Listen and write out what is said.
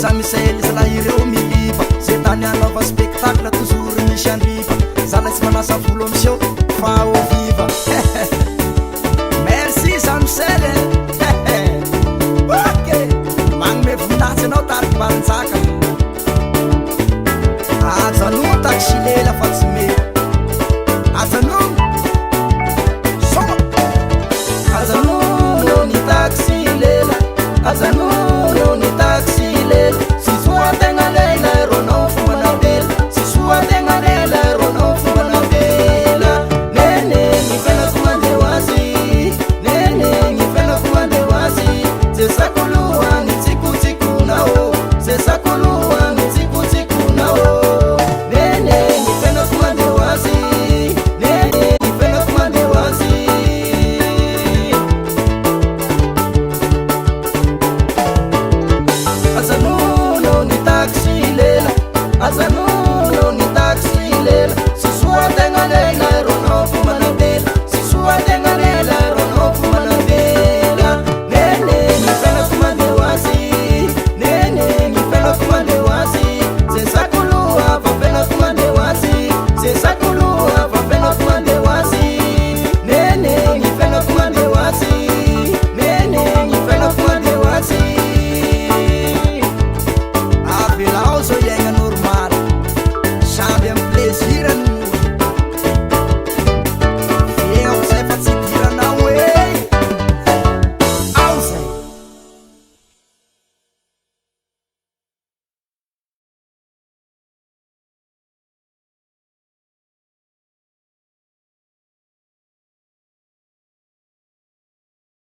misamisely zala ireo milipa ze tany anaova spectacle toujours misy andripa zala tsy manasa volo amseo fa o viva merci samisely ok magnome voninahitsy anao tariky baranjaka ajanoo taxi lela fa tsy mety ajanoo soma ajanoo ni taxi lela ajanoo ni taxi lela si soa tegna lela ronao fomana bela si soa tegna lela ronao fomana bela nene ni fela kumandeo azy nene ni fela kumandeo azy ze sakoloa ni tsikutsikunao ze sakoloa ni tsikutsikunao nene ni fela kumandeo azy nene ni fela kumandeo azy azanuno ni taxi lela azanuno